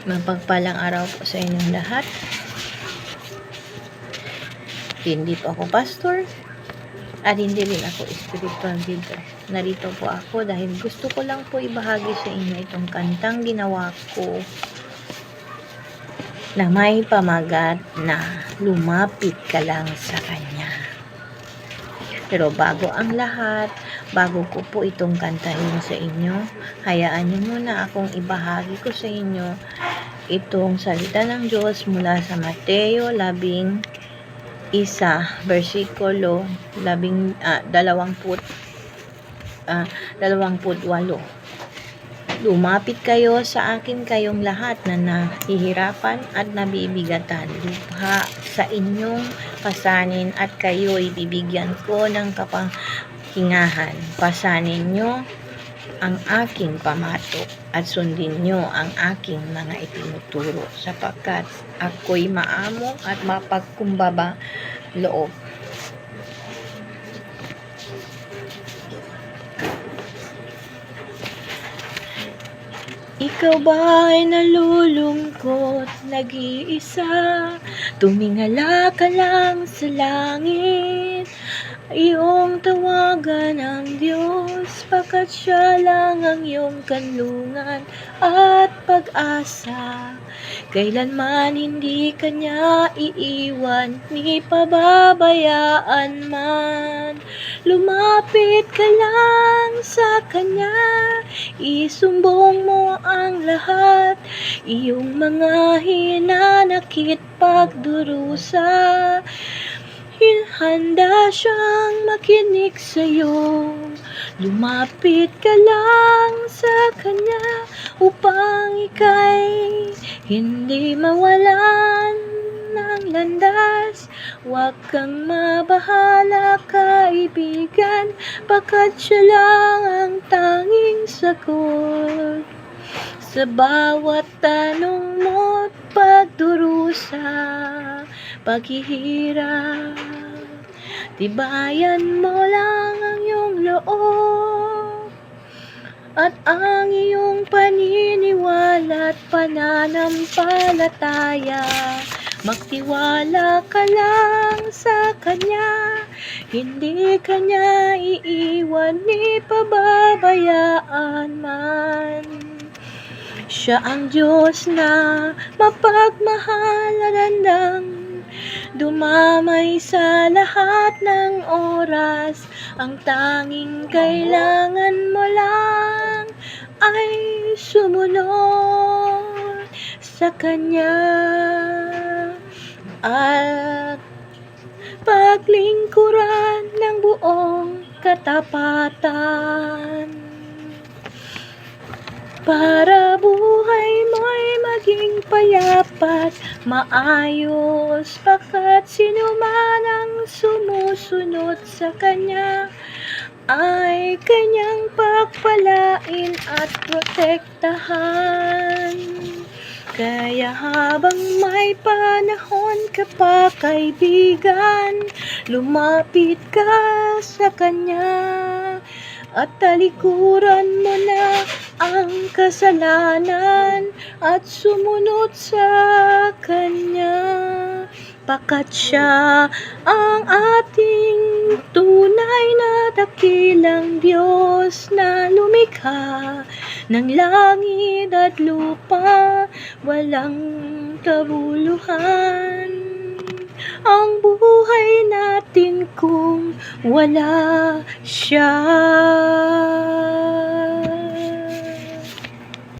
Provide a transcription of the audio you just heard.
Mapagpalang araw po sa inyong lahat. Hindi po ako pastor at hindi rin ako spiritual leader. Narito po ako dahil gusto ko lang po ibahagi sa inyo itong kantang ginawa ko na may pamagat na lumapit ka lang sa Kanya. Pero bago ang lahat, bago ko po itong kantahin sa inyo, hayaan niyo muna akong ibahagi ko sa inyo itong salita ng Diyos mula sa Mateo 11, versikulo 28. Lumapit kayo sa akin kayong lahat na nahihirapan at nabibigatan. Lubha sa inyong pasanin at kayo'y bibigyan ko ng kapahingahan. Pasanin nyo ang aking pamatok at sundin nyo ang aking mga itinuturo sapagkat ako'y maamo at mapagkumbaba loob. Ikaw ba'y nalulungkot, nag-iisa? Tumingala ka lang sa langit. Iyong tawagan ang Diyos, pagkat Siya lang ang iyong kanlungan at pag-asa. Kailanman hindi Kanya iiwan, ni pababayaan man. Lumapit ka lang sa Kanya, isumbong mo ang lahat, iyong mga hinanakit pagdurusa. Handa siyang makinig sa'yo. Lumapit ka lang sa Kanya upang ika'y hindi mawalan ng landas. Huwag kang mabahala, kaibigan, pagkat Siya lang ang tanging sagot sa bawat tanong mo't pagdurusa, paghihirap. Tibayan mo lang ang iyong loob at ang iyong paniniwala at pananampalataya. Magtiwala ka lang sa Kanya, hindi Kanya iiwan ni pababayaan man. Siya ang Diyos na mapagmahal at handang dumamay sa lahat ng oras. Ang tanging kailangan mo lang ay sumunod sa Kanya at paglingkuran ng buong katapatan. Para buhay mo'y maging payapat, maayos, pagkat sino man ang sumusunod sa Kanya ay Kanyang pagpalain at protektahan. Kaya habang may panahon ka pa, kaibigan, lumapit ka sa Kanya at talikuran mo na ang kasalanan at sumunod sa Kanya, pagkat Siya ang ating tunay na dakilang Diyos na lumikha ng langit at lupa, walang kabuluhan ang buhay natin kung wala Siya.